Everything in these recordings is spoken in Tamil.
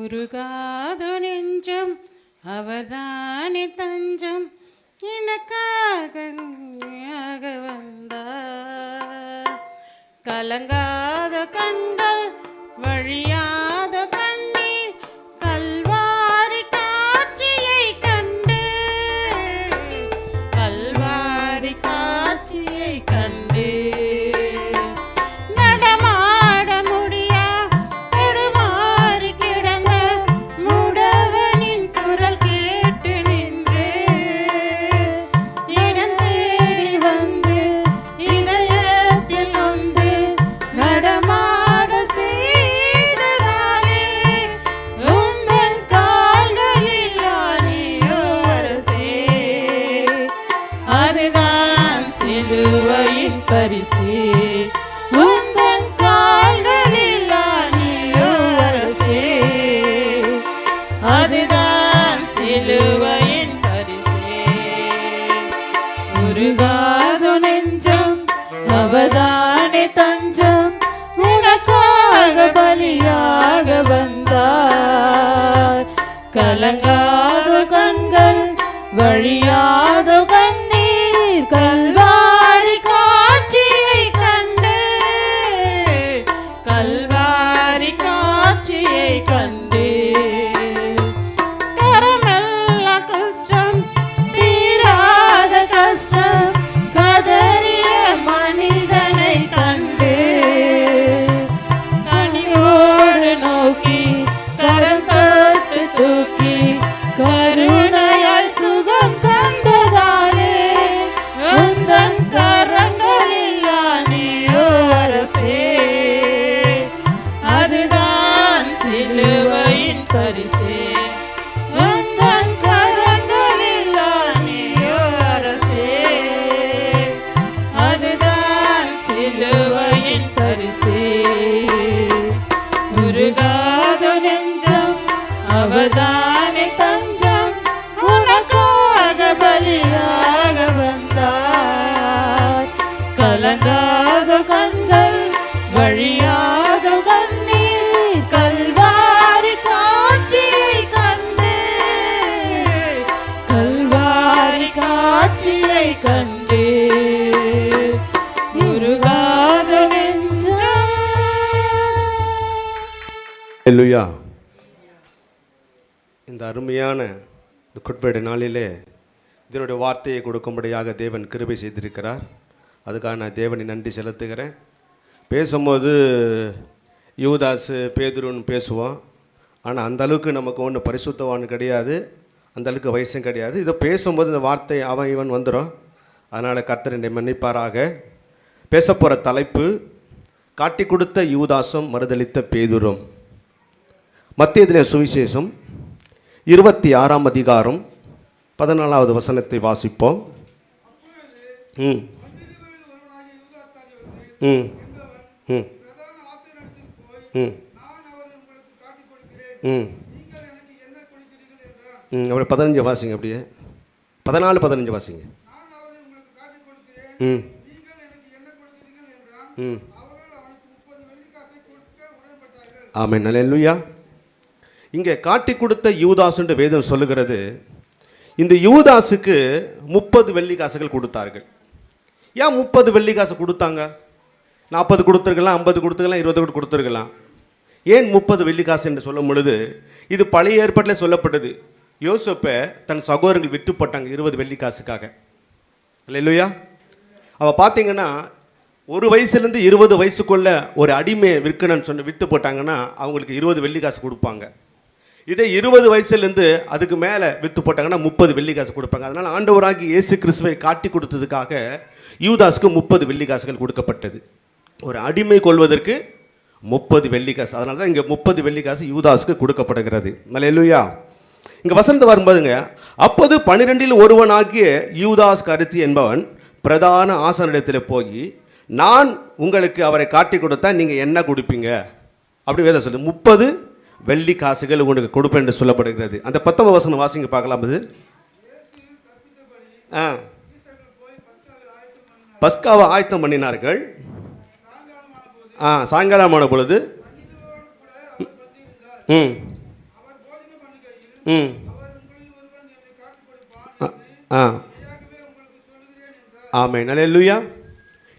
உருகாத நெஞ்சம் அவதானே தஞ்சம் எனக்காக வந்தார். கலங்காத கண்கள் வழியாத கண்ணீர் கல்வாரி காட்சியை கண்டு, கல்வாரி காட்சியை கண்டு நடமாட முடியா தடுமாறி கிடந்த முடவனின் குரல் கேட்டு நின்று இடம் தேடி வந்து இதயத்தில் வந்து நடமாட செய்ததாலே உந்தன் கால்களில் ஆணியோ அரசே, அதுதான் சிலுவையின் பரிசே. உந்தன் கால்களில் ஆணியோ அரசே, அதுதான் சிலுவையின் பரிசே. உருகாத நெஞ்சம் அவதானே தஞ்சம் உனக்காக பலியாக வந்தார். கலங்காத கண்கள் வழியாத கண்ணீர் கல்வாரி காட்சியை கண்டு, கல்வாரி காட்சியை கண்டு கரமெல்ல கஷ்டம் தீராத கஷ்டம் கதறிய மனிதனை கண்டு கனிவோடு நோக்கி கரம் தொட்டு தூக்கி கருணையால் சுகம் தந்ததாலே உந்தன் கரங்களில் ஆணியோ அரசே, அதுதான் சிலுவையின் பரிசே. உந்தன் கரங்களில் ஆணியோ அரசே, அதுதான் சிலுவையின் பரிசே. உருகாத நெஞ்சம் அவதானே தஞ்சம் உனக்காக பலியாக வந்தார். கலங்காத கண்கள் வழியாத கண்ணீர் கல்வாரி காட்சியை கண்டு, கல்வாரி காட்சியை கண்டு உருகாத நெஞ்சம். அல்லேலூயா. இந்த அருமையான இந்த குட்பேடை நாளிலே இதனுடைய வார்த்தையை கொடுக்கும்படியாக தேவன் கிருபை செய்திருக்கிறார். அதுக்காக நான் தேவனை நன்றி செலுத்துகிறேன். பேசும்போது யூதாசு பேதுருன்னு பேசுவோம், ஆனால் அந்த அளவுக்கு நமக்கு ஒன்றும் பரிசுத்தவான் கிடையாது, அந்த அளவுக்கு வயசும் கிடையாது. இதை பேசும்போது இந்த வார்த்தை அவன் இவன் வந்துடும். அதனால் கர்த்தர் என்னை மன்னிப்பாராக. பேச போகிற தலைப்பு காட்டி கொடுத்த யூதாசும் மறுதலித்த பேதுரும். மத்தேயுவின் சுவிசேஷம் 26ஆம் அதிகாரம் 14வது வசனத்தை வாசிப்போம். ம் ம் ம் ம் ம் அப்படி 15 வாசிங்க. அப்படியே 14-15 வாசிங்க. ம் ம் ஆமென். அல்லேலூயா. இங்கே காட்டி கொடுத்த யூதாசுன்ற வேதம் சொல்லுகிறது, இந்த யூதாசுக்கு 30 வெள்ளி காசுகள் கொடுத்தார்கள். ஏன் 30 வெள்ளி காசு கொடுத்தாங்க? 40 கொடுத்துருக்கலாம், 50 கொடுத்துருக்கலாம், 20 கொடுத்துருக்கலாம். ஏன் 30 வெள்ளி காசு என்று சொல்லும் பொழுது, இது பழைய ஏற்பாட்டில் சொல்லப்பட்டது. யோசேப்பை தன் சகோதரர்கள் விட்டு போட்டாங்க 20 வெள்ளி காசுக்காக. அல்லேலூயா. அவள் பார்த்தீங்கன்னா 1 வயசுலேருந்து 20 வயசுக்குள்ள ஒரு அடிமையை விற்கணும்னு சொன்ன விற்று போட்டாங்கன்னா அவங்களுக்கு 20 வெள்ளி காசு கொடுப்பாங்க. இதே 20 வயசுலேருந்து அதுக்கு மேலே விற்று போட்டாங்கன்னா 30 வெள்ளி காசு கொடுப்பாங்க. அதனால் ஆண்டவராகி இயேசு கிறிஸ்துவை காட்டி கொடுத்ததுக்காக யூதாஸுக்கு 30 வெள்ளி காசுகள் கொடுக்கப்பட்டது. ஒரு அடிமை கொள்வதற்கு 30 வெள்ளி காசு. அதனால தான் இங்கே 30 வெள்ளி காசு யூதாஸுக்கு கொடுக்கப்படுகிறது. அல்லேலூயா. இங்கே வசந்த வரும்போதுங்க, அப்போது 12இல் ஒருவனாகிய யூதாஸ் கரித்தி என்பவன் பிரதான ஆசாரியனிடத்தில் போய், நான் உங்களுக்கு அவரை காட்டி கொடுத்தா நீங்கள் என்ன கொடுப்பீங்க அப்படி வேதம் சொல்லு. 30 வெள்ளி காசுகள் உங்களுக்கு கொடுப்பேன் என்று சொல்லப்படுகிறது. அந்த 19 வசனம் வாசிங்க பார்க்கலாம். அது பஸ்காவை ஆயத்தம் பண்ணினார்கள். சாயங்காலமான பொழுது ம் ஆ ஆமென். அல்லேலூயா.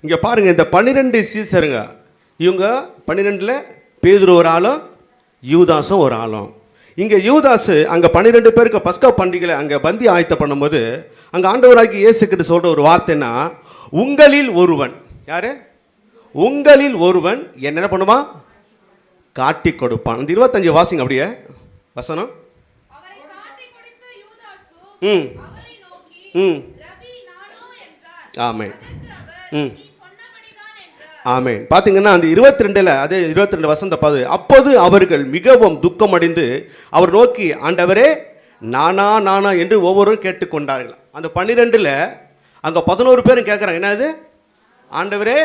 இங்கே பாருங்கள், இந்த 12 சீசருங்க, இவங்க 12ல் பேதுரு ஒரு ஆளும் யூதாசும் ஒரு ஆளும். இங்கே யூதாசு அங்கே 12 பேருக்கு பஸ்கா பண்டிகையில் அங்கே பந்தி ஆயத்தம் பண்ணும்போது அங்கே ஆண்டவராகி இயேசு கிறிஸ்து சொல்கிற ஒரு வார்த்தைன்னா, உங்களில் ஒருவன், யாரு? உங்களில் ஒருவன் என்ன பண்ணுவான்? காட்டி கொடுப்பான். அந்த 25 வாசிங்க அப்படியே வசனம். ம் ம் ஆமென். ம் ஆமென். பார்த்தீங்கன்னா அந்த 22ல் அதே 22 வசந்த பாது, அப்போது அவர்கள் மிகவும் துக்கமடைந்து அவர் நோக்கி, ஆண்டவரே நானா நானா என்று ஒவ்வொருவரும் கேட்டுக்கொண்டார்கள். அந்த 12ல் அங்கே 11 பேரும் கேட்குறாங்க, என்னது? ஆண்டவரே,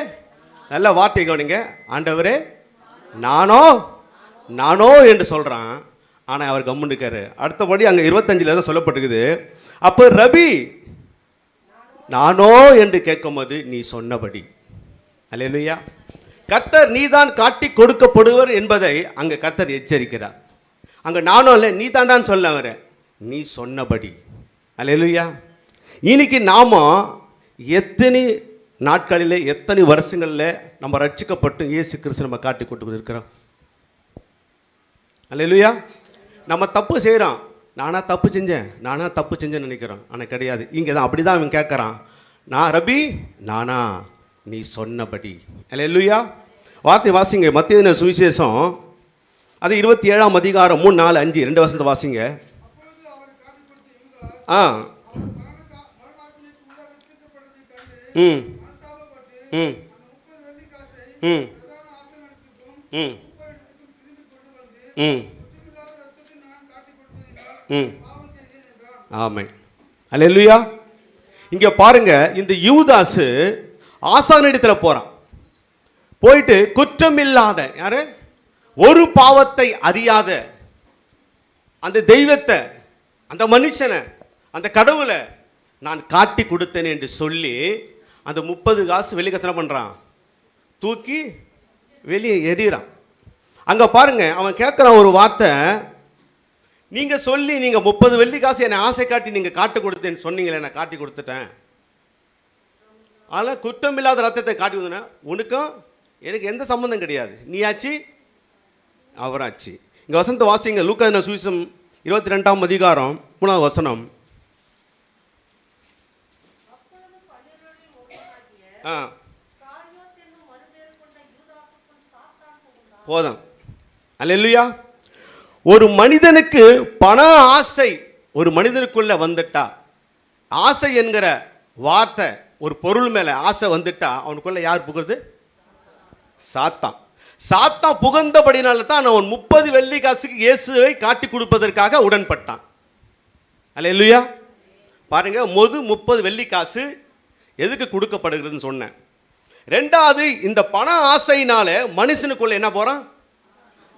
நல்ல வார்த்தை கவனிங்க, ஆண்டவரே நானோ நானோ என்று சொல்கிறான். ஆனால் அவர் கம்முன்னு இருக்காரு. அடுத்தபடி அங்கே 25ல் தான் சொல்லப்பட்டிருக்குது, அப்போ ரபி நானோ என்று கேட்கும்போது நீ சொன்னபடி. அல்லேலூயா. கர்த்தர் நீதான் காட்டி கொடுக்கப்படுவர் என்பதை அங்கே கர்த்தர் எச்சரிக்கிறார். அங்கே நானும் இல்லை, நீ தாண்டான்னு சொல்ல வர, நீ சொன்னபடி. அல்லேலூயா. இன்னைக்கு நாம எத்தனை நாட்களில் எத்தனை வருஷங்களில் நம்ம ரட்சிக்கப்பட்டு இயேசு கிறிஸ்து நம்ம காட்டி கொடுத்து இருக்கிறோம். அல்லேலூயா. நம்ம தப்பு செய்கிறோம், நானா தப்பு செஞ்சேன்னு நினைக்கிறோம். ஆனால் கிடையாது. இங்கே தான் அப்படி தான் அவன் கேட்குறான், நான் ரபி நானா நீ சொன்னபடி. அல்லேலூயா. வார்த்தை வாசிங்க, மத்தேயு சுவிசேஷம் அது 27ஆம் அதிகாரம் 3, 4, 5 2 வசனத்தை வாசிங்க. ஆ ம் ம் ம் ம் ம் ம் ஆமென். அல்லேலூயா. இங்கே பாருங்க, இந்த யூதாசு ஆசாரியனிடத்தில் போகிறான். போயிட்டு குற்றமில்லாத, யாரு? ஒரு பாவத்தை அறியாத அந்த தெய்வத்தை, அந்த மனுஷனை, அந்த கடவுளை நான் காட்டி கொடுத்தேன் என்று சொல்லி அந்த 30 காசு வெளியே கசனை பண்ணுறான், தூக்கி வெளியே எறிகிறான். அங்கே பாருங்க, அவன் கேட்குறான் ஒரு வார்த்தை, நீங்கள் சொல்லி நீங்கள் 30 வெள்ளி காசு என்னை ஆசை காட்டி நீங்கள் காட்டு கொடுத்தேன்னு சொன்னீங்களே, நான் காட்டி கொடுத்துட்டேன். ஆனால் குற்றமில்லாத ரத்தத்தை காட்டி கொடுத்தேன்னா உனக்கும் எனக்கு எந்த சம்மந்தம் கிடையாது, நீயாச்சு அவராச்சு. இங்கே வசனத்தை வாசிங்க, லூக்கா சுவிசேஷம் 22ஆம் அதிகாரம் 3ஆம் வசனம். போதும். அல்லேலூயா. ஒரு மனிதனுக்கு பண ஆசை ஒரு மனிதனுக்குள்ள வந்துட்டா, ஆசை என்கிற வார்த்தை ஒரு பொருள் மேல ஆசை வந்துட்டா அவனுக்குள்ள யார் புகுறது? சாத்தான். சாத்தான் புகுந்தபடினால தான் அவன் 30 வெள்ளி காசுக்கு இயேசுவை காட்டி கொடுப்பதற்காக உடன்பட்டான். அல்லேலூயா. பாருங்க, 30 வெள்ளி காசு எதுக்கு கொடுக்கப்படுகிறதுன்னு சொன்னேன். ரெண்டாவது, இந்த பண ஆசையினால மனுஷனுக்குள்ள என்ன போறான்?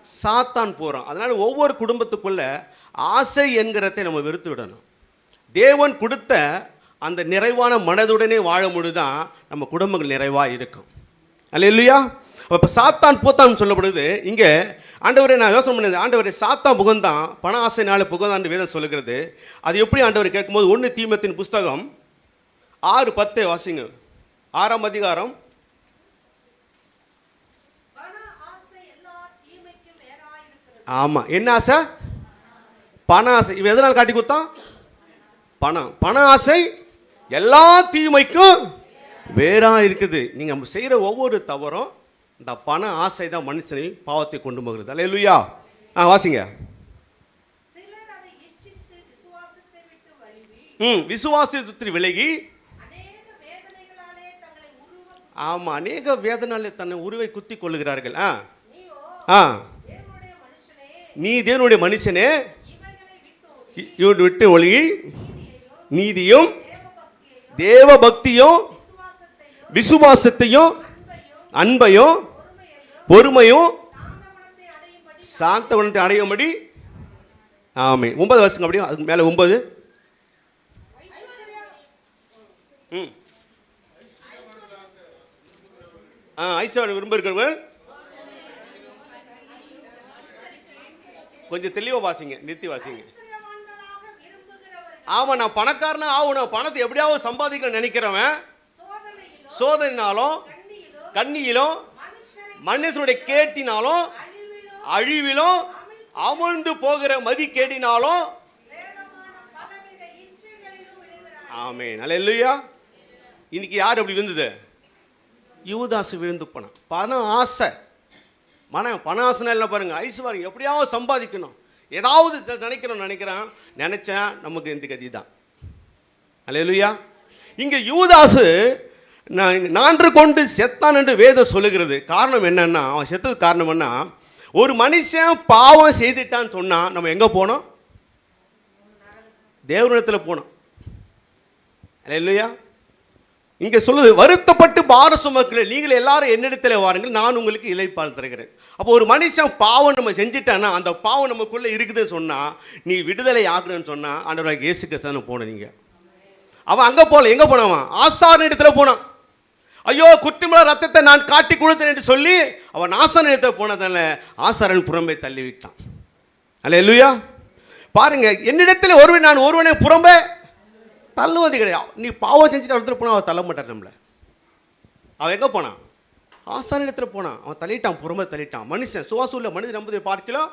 சாத்தான் போறான். அதனால ஒவ்வொரு குடும்பத்துக்குள்ள ஆசை என்கிறதை நம்ம வெறுத்து விடணும். தேவன் கொடுத்த அந்த நிறைவான மனதுடனே வாழ முடியுதான் நம்ம குடும்பங்கள் நிறைவாக இருக்கும். அல்லேலூயா. அப்போ சாத்தான் பூத்தான் சொல்லப்படுது. இங்கே ஆண்டவரே, நான் யோசனை பண்ணது, ஆண்டவரே சாத்தான் புகழ்ந்தான், பண ஆசைனால புகழ்ந்தான் வேதம் சொல்லுகிறது. அது எப்படி ஆண்டவர் கேட்கும்போது 1 தீமோத்தேயின் புஸ்தகம் 6:10 வாசிங்க. 6ஆம் அதிகாரம். ஆமாம், என்ன ஆசை? பண ஆசை. இவன் எதனால் காட்டி கொடுத்தான்? பணம். பண ஆசை எல்லா தீமைக்கும் வேறா இருக்குது. நீங்கள் செய்கிற ஒவ்வொரு தவறும் இந்த பண ஆசை தான் மனுஷனை பாவத்தை கொண்டு போகிறது. அல்லேலூயா. வாசிங்க. விசுவாசத்தை விலகி, ஆமாம், அநேக வேதனாலே தன்னை உருவை குத்தி கொள்ளுகிறார்கள். நீ தேவனுடைய மனுஷனே, இவனை விட்டு ஒழுகி நீதியும் தேவ பக்தியும் விசுவாசத்தையும் அன்பையும் பொறுமையும் சாந்த குணத்தை அடையும்படி. ஆமென். 9 வருஷங்க அப்படியும் அதுக்கு மேலே 9. ஐஸ்வர்யம் விரும்ப இருக்கிறவர்கள் கொஞ்சம் தெளிவாக வாசிங்க, நிறுத்தி வாசிங்க. ஆமா, நான் பணக்காரனா ஆகணும், பணத்தை எப்படியாவது சம்பாதிக்கணும்னு நினைக்கிறவன் சோதனைனாலும் கண்ணியிலும் மனுஷனுடைய கேட்டினாலும் அழிவிலும் அமிழ்ந்து போகிற மதி கேட்டினாலும். ஆமென், அல்லேலூயா. இன்னைக்கு யார் அப்படி விழுந்தது? யூதாசு விழுந்து போனான். பணம் ஆசை, பண ஆசைனா இல்லை பாருங்க, ஐஸ்வர்யம் எப்படியாவது சம்பாதிக்கணும், ஏதாவது நினைக்கிறான், நினைச்சா நமக்கு இந்த கதி தான். அல்லேலூயா. இங்க யூதாசு நான்று கொண்டு செத்தான் என்று வேதம் சொல்லுகிறது. காரணம் என்னன்னா, அவன் செத்தது காரணம் என்ன? ஒரு மனுஷன் பாவம் செய்துட்டான்னு சொன்னா நம்ம எங்க போனோம்? தேவனிடத்தில் போனோம். அல்லேலூயா. இங்க சொல்லுது, வருத்தப்பட்டு பார சுமக்கிற நீங்கள் எல்லாரும் என்னிடத்தில் வாருங்கள், நான் உங்களுக்கு இளைப்பால் தருகிறேன். அப்போ ஒரு மனுஷன் பாவம் நம்ம செஞ்சுட்டான்னா, அந்த பாவம் நமக்குள்ள இருக்குதுன்னு சொன்னா, நீ விடுதலை ஆகணும்னு சொன்னா ஆண்டவராகிய இயேசு கிறிஸ்துவுக்கு போன. நீங்க அவன் அங்க போல, எங்க போனவன்? ஆசாரியன் இடத்துல போனான். ஐயோ, குற்றமுள்ள ரத்தத்தை நான் காட்டி கொடுத்தேன் என்று சொல்லி அவன் ஆசாரியன் இடத்துல போனதால ஆசாரியன் புறம்பே தள்ளி விட்டான். அல்லேலூயா. பாருங்க, என்னிடத்தில் ஒருவன் நான் ஒருவனை புறம்பே தள்ளுவது கிடையாது. நீ பாவம் செஞ்சுட்டு இடத்துல போனா அவன் தள்ள மாட்டார் நம்மளை. அவன் எங்கே போனான்? ஆசான இடத்துல போனான். அவன் தள்ளிட்டான், புறம்பே தள்ளிட்டான். மனுஷன் சுவாசம் உள்ள மனிதன் நம்புவதை பார்க்கலாம்,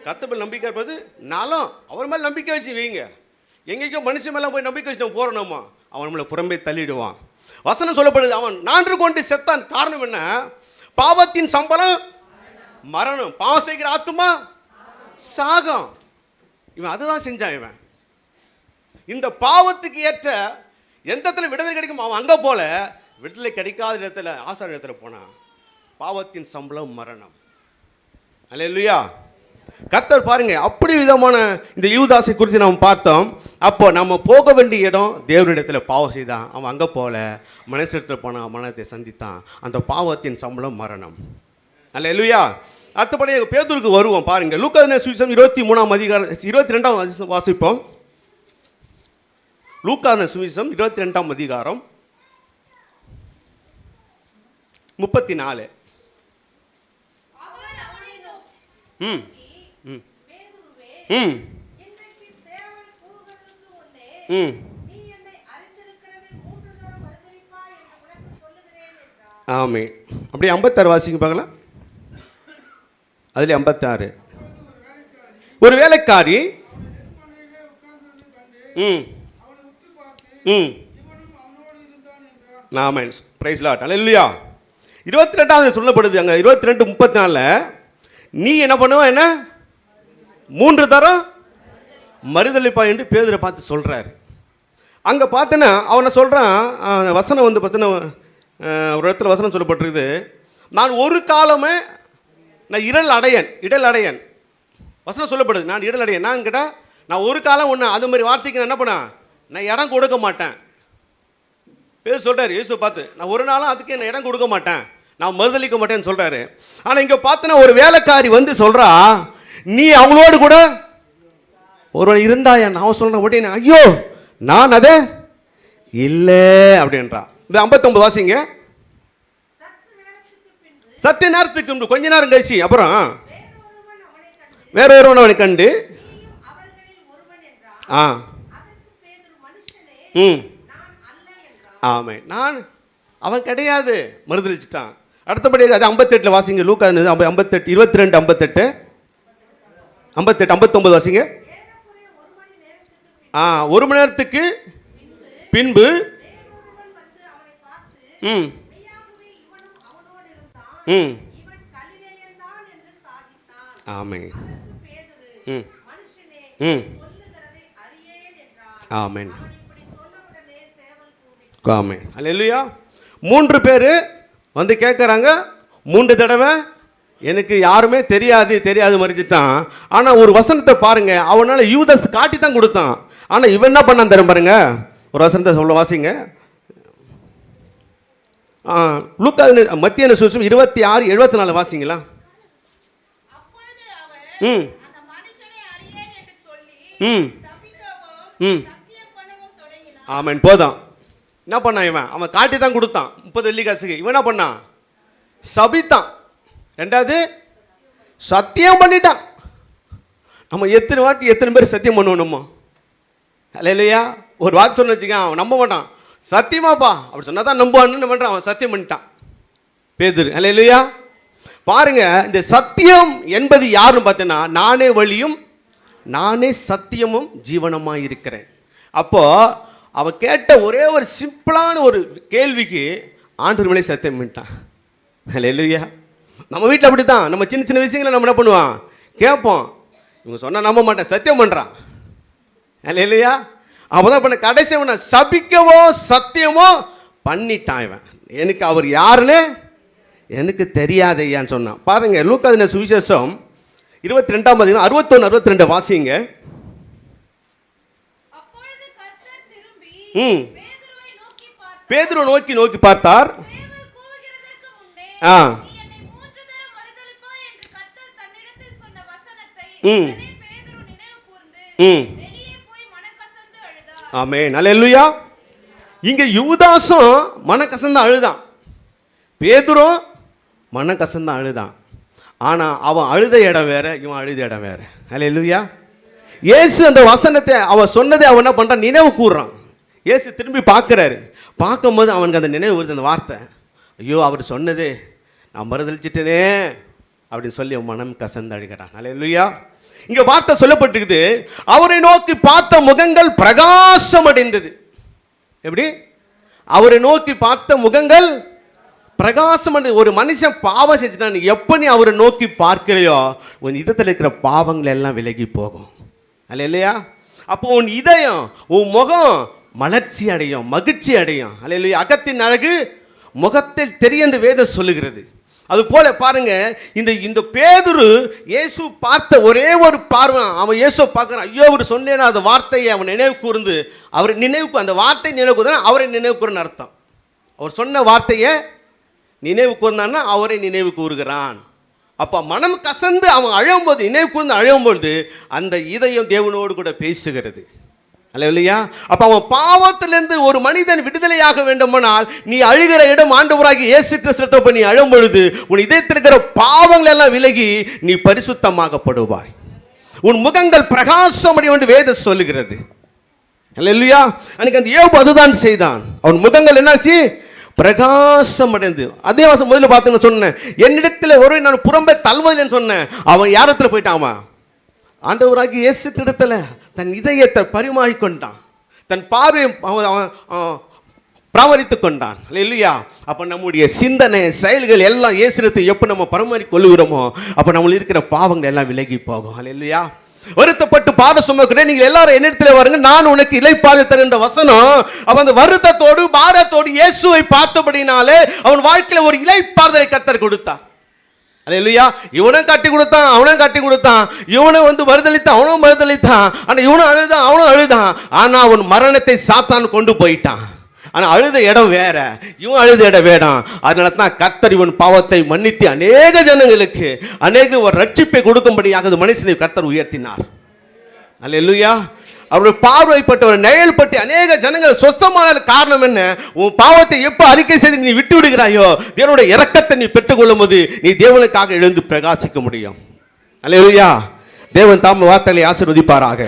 கர்த்தர் நம்பிக்கை இருப்பது நலம். அவர் மேலே நம்பிக்கை வச்சு வைங்க. எங்கேயோ மனுஷன் மேலே போய் நம்பிக்கை வச்சு நம்ம போகிறோம்மா, அவன் நம்மளை புறம்பே தள்ளிடுவான். வசனம் சொல்லப்படுது, அவன் நான்று கொண்டு செத்தான். காரணம் என்ன? பாவத்தின் சம்பளம் மரணம், பாவம் செய்கிற ஆத்துமா சாகம். இவன் அதுதான் செஞ்சான். இவன் இந்த பாவத்துக்கு ஏற்ற எந்த இடத்துல விடுதலை கிடைக்கும் அவன் அங்கே போல, விடுதலை கிடைக்காத இடத்துல ஆசார இடத்துல போனான். பாவத்தின் சம்பளம் மரணம். அல்லேலூயா. கர்த்தர் பாருங்க, அப்படி விதமான இந்த யூதாசை குறித்து நாம் பார்த்தோம். அப்போ நம்ம போக வேண்டிய இடம் தேவனிடத்தில் பாவம் செய்தான். அவன் அங்கே போல மனசிடத்தில் போனான், மரணத்தை சந்தித்தான். அந்த பாவத்தின் சம்பளம் மரணம். அல்லேலூயா. அடுத்தபடி பேதுருக்கு வருவோம். பாருங்க, லூக்கா சுவிசேஷம் 23ஆம் அதிகாரம் 22ஆம் வாசிப்போம். லூக்கா சுவிசேஷம் 22ஆம் அதிகாரம் 34. ம் ம் ம் ம் ஆமே. அப்படியே 56 வாசிங்க பார்க்கலாம். அதுல 56. ஒரு வேலைக்காரி ம் ம் ஆமென், பிரைஸ் லார்ட், அல்லேலூயா. 22ஆவது சொல்லப்படுது அங்க 22:34. நீ என்ன பண்ணுவ? என்ன 3 தரம் மறுதலிப்பா என்று பேதுரை பார்த்து சொல்றாரு. அங்க பார்த்தனா அவனை சொல்றான். வசனம் வந்து பார்த்தனா ஒரு இடத்துல வசனம் சொல்லப்பட்டிருக்குது, நான் ஒரு காலமே நான் இடல் அடையன். வசனம் சொல்லப்படுது, நான் இடல் அடையன். நான் கேட்டா நான் ஒரு காலம் ஒன்று அது மாதிரி வார்த்தைக்கு நான் என்ன பண்ண, நான் இடம் கொடுக்க மாட்டேன். பேர் சொல்றாரு இயேசு பார்த்து, நான் ஒரு நாளும் அதுக்கு என்ன இடம் கொடுக்க மாட்டேன், நான் மறுதளிக்க மாட்டேன்னு சொல்றாரு. ஆனால் இங்கே பார்த்தனா ஒரு வேலைக்காரி வந்து சொல்றா, நீ அவங்களோடு கூட ஒருவன் இருந்தாயா? நான் சொல்றேன் உடனே, ஐயோ நான் அதே இல்லை அப்படின்றா. இந்த 59 வாசிங்க. சற்று நேரத்துக்கு கொஞ்ச நேரம் கழிச்சு அப்புறம் வேற ஒருவன் அவனை கண்டு ஆமே நான் அவன் கிடையாது, மறுதளிச்சுட்டான். அடுத்தபடி அது 58 வாசிங்க. லூக்கா 58 22 58 58 59 வாசிங்க. 1 மணி நேரத்துக்கு பின்பு ம் ம் ஆமே ம் ம் ஆமென் ஆமென் அல்லேலூயா. 3 பேர் வந்து கேட்குறாங்க. 3 தடவை எனக்கு யாருமே தெரியாது மறிச்சிட்டான். ஆனால் ஒரு வசனத்தை பாருங்க, அவனால யூதாஸ் காட்டி தான் கொடுத்தான். ஆனால் இவன் என்ன பண்ணான் தரும் பாருங்க. ஒரு வசனத்தை சொல்ல வாசிங்க. லூக்கா மத்திய சுவிசேஷம் 26:74 வாசிங்களா. ம் ம் ம் ஆமென். போதும். என்ன பண்ணான் இவன்? அவன் காட்டி தான் கொடுத்தான் 30 வெள்ளி காசுக்கு. இவன் என்ன பண்ணான்? சபித்தான். 2வது சத்தியம் பண்ணிட்டான். நம்ம எத்தனை பேர் சத்தியம் பண்ணுவோம்? நம்ம அல்லேலூயா. ஒரு வாக்கு சொன்ன வச்சுக்க, அவன் நம்ப மாட்டான். சத்தியமாப்பா அப்படி சொன்னா தான் நம்புவான்னு பண்றான். அவன் சத்தியம் பண்ணிட்டான் பேதுரு. அல்லேலூயா. பாருங்க, இந்த சத்தியம் என்பது யாருன்னு பார்த்தீங்கன்னா, நானே வழியும் நானே சத்தியமும் ஜீவனமாக இருக்கிறேன். அப்போ அவ கேட்ட ஒரே ஒரு சிம்பிளான ஒரு கேள்விக்கு ஆண்டவர் மேலே சத்தியம் பண்ணிட்டான். அல்லேலூயா. நம்ம வீட்டில் அப்படி தான், நம்ம சின்ன சின்ன விஷயங்களை நம்ம என்ன பண்ணுவான், கேட்போம். இவங்க சொன்னால் நம்ப மாட்டேன், சத்தியம் பண்ணுறான். அல்லேலூயா. அப்போதான் பண்ண கடைசி அவனை சபிக்கவோ சத்தியமோ பண்ணிட்டான். இவன் எனக்கு அவர் யாருன்னு எனக்கு தெரியாதையான்னு சொன்னான். பாருங்க, லூக்கா சுவிசேஷம் 22ஆம் அதிகாரம் 61 62 வாசிங்க. பேதுரு நோக்கி பார்த்தார். ஆமென். அல்லேலூயா. இங்க யூதாசும் மனக்கசந்து அழுதான், பேதுரும் மனக்கசந்து அழுதான். ஆனா அவன் அழுத இடம் வேற, இவன் அழுத இடம் வேற. அல்லேலூயா. இயேசு அந்த வசனத்தை அவன் சொன்னதை அவன் என்ன பண்றான், நினைவு கூறுறான். இயேசு திரும்பி பார்க்கிறாரு. பார்க்கும்போது அவனுக்கு அந்த நினைவு வருது, அந்த வார்த்தை, ஐயோ அவர் சொன்னது நான் மறுதளிச்சிட்டேனே அப்படின்னு சொல்லி அவன் மனம் கசந்து அழுகிறான். அல்லேலூயா. இங்க வார்த்தை சொல்லப்பட்டிருக்குது, அவரை நோக்கி பார்த்த முகங்கள் பிரகாசம் அடைந்தது. எப்படி? அவரை நோக்கி பார்த்த முகங்கள் பிரகாசம் அடைந்தது. ஒரு மனுஷன் பாவம் செஞ்சுட்டான், நீ எப்போ நீ அவரை நோக்கி பார்க்கிறையோ உன் இதயத்தில் இருக்கிற பாவங்கள் எல்லாம் விலகி போகும். அல்லேலூயா. அப்போ உன் இதயம், உன் முகம் மலர்ச்சி அடையும், மகிழ்ச்சி அடையும். அல்லேலூயா. அகத்தின் அழகு முகத்தில் தெரியும் என்று வேதம் சொல்லுகிறது. அது போல பாருங்க, இந்த பேதுரு இயேசு பார்த்த ஒரே ஒரு பார்வை, அவன் இயேசு பார்க்குறான். ஐயோ அவர் சொன்னேன்னா அந்த வார்த்தையை அவன் நினைவு கூர்ந்து, அவர் நினைவுக்கு அந்த வார்த்தை நினைவு கூர்ந்தா அவரை நினைவு கூர்ன்னு அர்த்தம். அவர் சொன்ன வார்த்தையை நினைவு கூர்ந்தான்னா அவரை நினைவு கூறுகிறான். அப்போ மனம் கசந்து அவன் அழும்போது, நினைவு கூர்ந்து அழும்பொழுது அந்த இதயம் தேவனோடு கூட பேசுகிறது. அல்லேலூயா. அப்போ அவன் பாவத்திலிருந்து ஒரு மனிதன் விடுதலையாக வேண்டுமானால் நீ அழுகிற இடம் ஆண்டவராகிய இயேசு கிறிஸ்துவை போய் நீ அழும் பொழுது உன் இதயத்தில் இருக்கிற பாவங்கள் எல்லாம் விலகி நீ பரிசுத்தமாகப்படுவாய். உன் முகங்கள் பிரகாசம் அடையும் என்று வேதம் சொல்லுகிறது. அல்லேலூயா. அன்னைக்கு அந்த யோபு அதுதான் செய்தான். அவன் முகங்கள் என்னாச்சு, பிரகாசம் அடைந்து. அதே வாசம் முதல்ல பார்த்து சொன்னேன், என்னிடத்தில் ஒரு நான் புறம்பே தள்ளுவதில்லைன்னு சொன்னேன். அவன் யாரத்தில் போயிட்டான், அவன் ஆண்டவராகி இயேசு கிடத்துல தன் இதயத்தை பரிமாறிக்கொண்டான், தன் பார்வையை பராமரித்துக் கொண்டான். இல்லையா? அப்போ நம்முடைய சிந்தனை செயல்கள் எல்லாம் இயேசுத்தை எப்போ நம்ம பரிமாறி கொள்ளுகிறோமோ அப்போ நம்மளுக்கு இருக்கிற பாவங்கள் எல்லாம் விலகி போகும். இல்லையா? வருத்தப்பட்டு பாட சுமக்கிறேன், நீங்கள் எல்லாரும் என்னிடத்தில் வருங்க, நான் உனக்கு இளைப்பாறுதல் தருகின்ற வசனம். அவன் அந்த வருத்தத்தோடு பாரத்தோடு இயேசுவை பார்த்தபடினாலே அவன் வாழ்க்கையில் ஒரு இளைப்பாறுதலை கர்த்தர் கொடுத்தார். அல்லேலூயா. இவனும் கட்டி கொடுத்தான், அவனும் கட்டி கொடுத்தான், இவனும் மறுதளித்தான், அவனும் மறுதளித்தான், ஆனால் இவனும் அழுதான், அவனும் அழுதான். ஆனால் அவன் மரணத்தை சாத்தான் கொண்டு போயிட்டான். ஆனால் அழுத இடம் வேற, இவன் அழுத இடம் வேண்டாம். அதனால தான் கர்த்தர் இவன் பாவத்தை மன்னித்து அநேக ஜனங்களுக்கு அநேக ஒரு ரட்சிப்பை கொடுக்கும்படியாக மனுஷனை கர்த்தர் உயர்த்தினார். அல்லேலூயா. அவருடைய பார்வைப்பட்ட ஒரு நிழல் பற்றி அநேக ஜனங்கள் சொஸ்தமான காரணம் என்ன? உன் பாவத்தை எப்போ அறிக்கை செய்து நீ விட்டு விடுகிறாயோ தேவனுடைய இரக்கத்தை நீ பெற்றுக்கொள்ளும் போது நீ தேவனுக்காக எழுந்து பிரகாசிக்க முடியும். அல்லேலூயா. தேவன் தாம் வார்த்தைகளை ஆசீர்வதிப்பாராக.